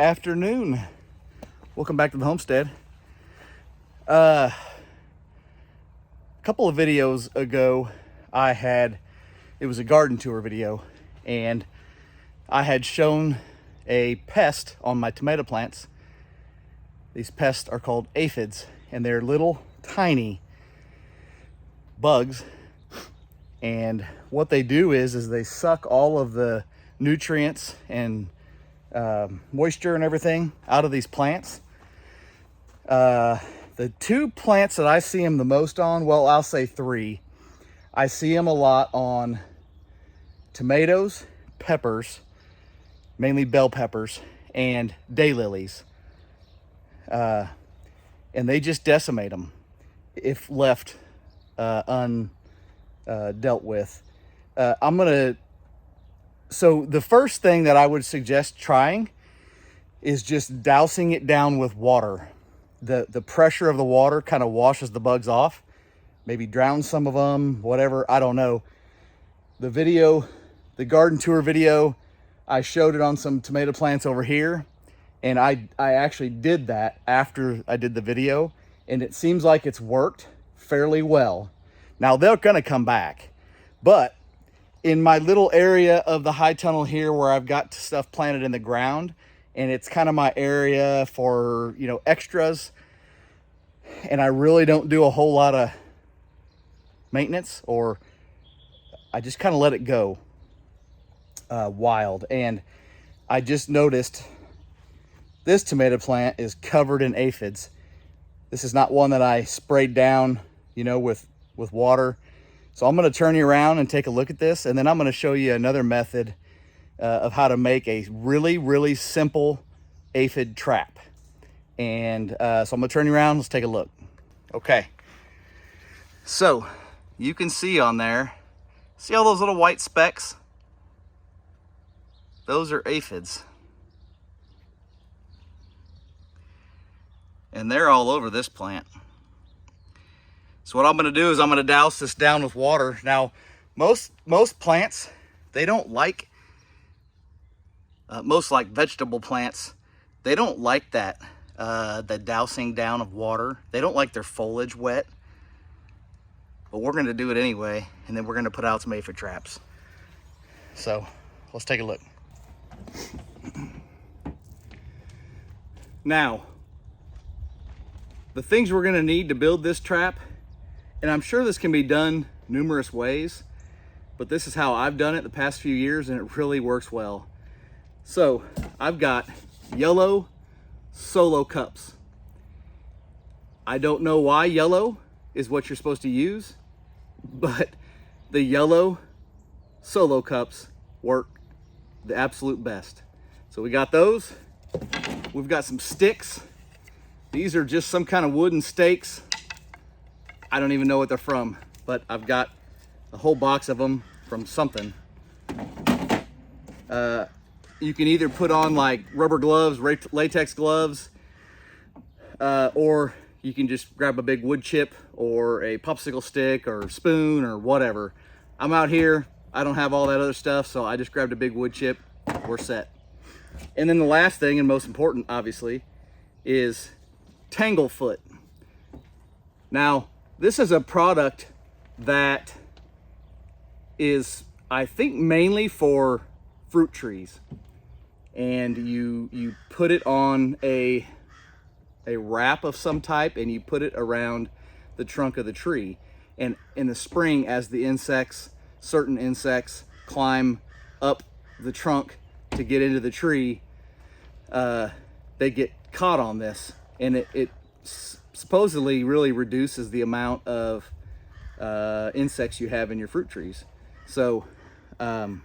afternoon. Welcome back to the homestead. A couple of videos ago, it was a garden tour video, and I had shown a pest on my tomato plants. These pests are called aphids, and they're little tiny bugs. And what they do is they suck all of the nutrients and moisture and everything out of these plants. The two plants that I see them the most on, well, I'll say three. I see them a lot on tomatoes, peppers, mainly bell peppers, and daylilies. And they just decimate them if left undealt with. So the first thing that I would suggest trying is just dousing it down with water. The pressure of the water kind of washes the bugs off, maybe drowns some of them, whatever, I don't know. The garden tour video, I showed it on some tomato plants over here, and I actually did that after I did the video, and it seems like it's worked fairly well. Now they're gonna come back, but in my little area of the high tunnel here where I've got stuff planted in the ground, and it's kind of my area for, extras, and I really don't do a whole lot of maintenance, or I just kind of let it go wild. And I just noticed this tomato plant is covered in aphids. This is not one that I sprayed down, with water. So I'm going to turn you around and take a look at this, and then I'm going to show you another method of how to make a really, really simple aphid trap. And so I'm going to turn you around. Let's take a look. Okay. So you can see on there, see all those little white specks? Those are aphids. And they're all over this plant. So what I'm going to do is I'm going to douse this down with water. Now, most plants, they don't like, most like vegetable plants, they don't like that, the dousing down of water. They don't like their foliage wet. But we're going to do it anyway, and then we're going to put out some aphid traps. So let's take a look. Now, the things we're going to need to build this trap, and I'm sure this can be done numerous ways, but this is how I've done it the past few years, and it really works well. So I've got yellow solo cups. I don't know why yellow is what you're supposed to use, but the yellow solo cups work the absolute best. So we got those. We've got some sticks. These are just some kind of wooden stakes. I don't even know what they're from, but I've got a whole box of them from something. You can either put on like rubber gloves, latex gloves, or you can just grab a big wood chip or a popsicle stick or spoon or whatever. I'm out here, I don't have all that other stuff, so I just grabbed a big wood chip. We're set. And then the last thing, and most important obviously, is Tanglefoot. Now, this is a product that is, I think, mainly for fruit trees. And you put it on a wrap of some type, and you put it around the trunk of the tree. And in the spring, as the certain insects climb up the trunk to get into the tree, they get caught on this, and it supposedly really reduces the amount of insects you have in your fruit trees. So we're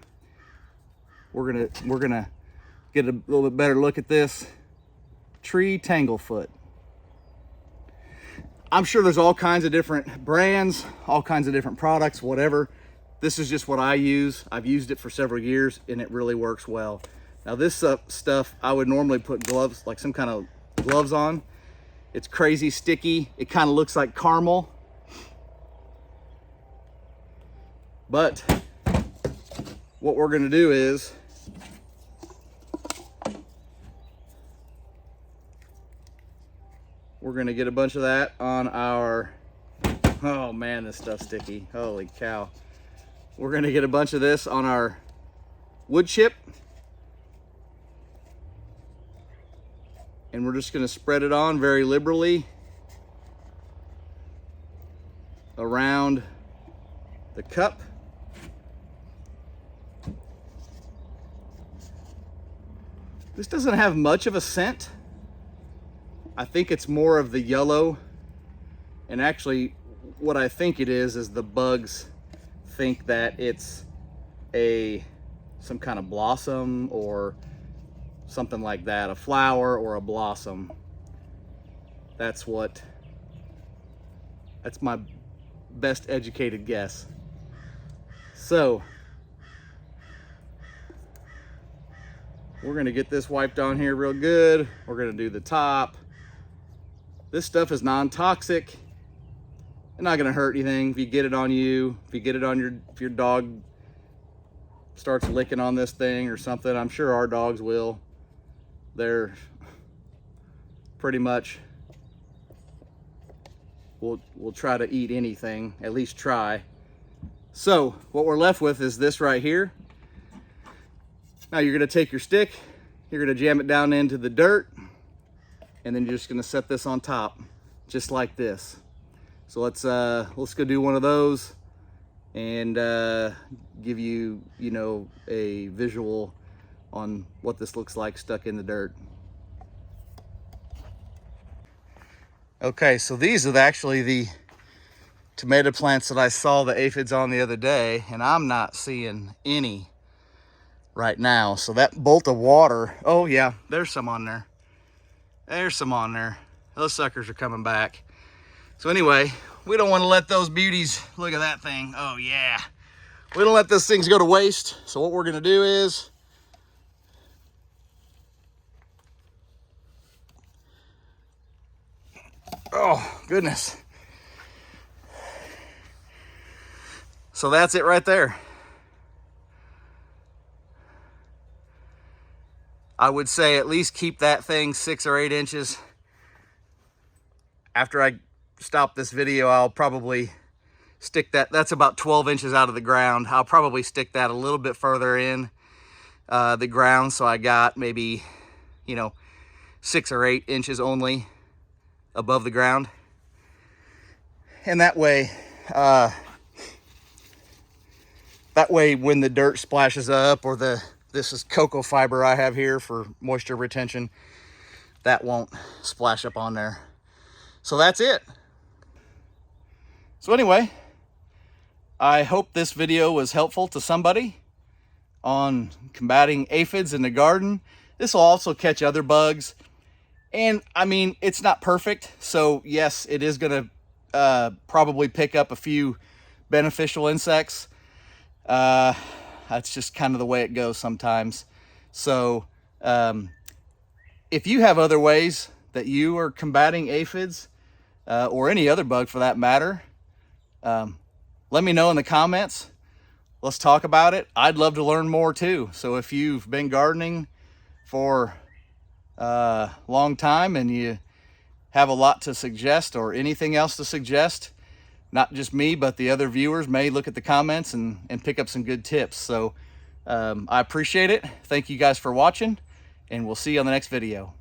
gonna get a little bit better look at this tree Tanglefoot. I'm sure there's all kinds of different brands, all kinds of different products, whatever. This is just what I use. I've used it for several years, and it really works well. Now this stuff, I would normally put gloves, like some kind of gloves on. It's crazy sticky. It kind of looks like caramel. But what we're going to do is we're gonna get a bunch of that on our, oh man, this stuff's sticky, holy cow. We're gonna get a bunch of this on our wood chip, and we're just gonna spread it on very liberally around the cup. This doesn't have much of a scent. I think it's more of the yellow, and actually what I think it is the bugs think that it's some kind of blossom or something like that, a flower or a blossom. That's my best educated guess. So we're gonna get this wiped on here real good. We're gonna do the top. This stuff is non-toxic. It's not gonna hurt anything if you get it on you, if you get it on if your dog starts licking on this thing or something. I'm sure our dogs will. They're pretty much, we'll try to eat anything, at least try. So what we're left with is this right here. Now you're gonna take your stick, you're gonna jam it down into the dirt, and then you're just gonna set this on top, just like this. So let's go do one of those and give you, a visual on what this looks like stuck in the dirt. Okay, so these are actually the tomato plants that I saw the aphids on the other day, and I'm not seeing any right now. So that bolt of water, oh yeah, there's some on there. There's some on there. Those suckers are coming back. So anyway, we don't want to let those beauties, look at that thing. Oh yeah. We don't let those things go to waste. So what we're gonna do is, oh goodness. So that's it right there. I would say at least keep that thing 6 or 8 inches. After I stop this video, I'll probably stick that's about 12 inches out of the ground. I'll probably stick that a little bit further in the ground, so I got maybe, 6 or 8 inches only above the ground. And that way when the dirt splashes up, or this is cocoa fiber I have here for moisture retention, that won't splash up on there. So that's it. So anyway, I hope this video was helpful to somebody on combating aphids in the garden. This will also catch other bugs. And I mean, it's not perfect. So yes, it is gonna probably pick up a few beneficial insects. That's just kind of the way it goes sometimes. So if you have other ways that you are combating aphids, or any other bug for that matter, let me know in the comments. Let's talk about it. I'd love to learn more too. So if you've been gardening for a long time and you have a lot to suggest, or anything else to suggest, not just me, but the other viewers may look at the comments and pick up some good tips. So I appreciate it. Thank you guys for watching, and we'll see you on the next video.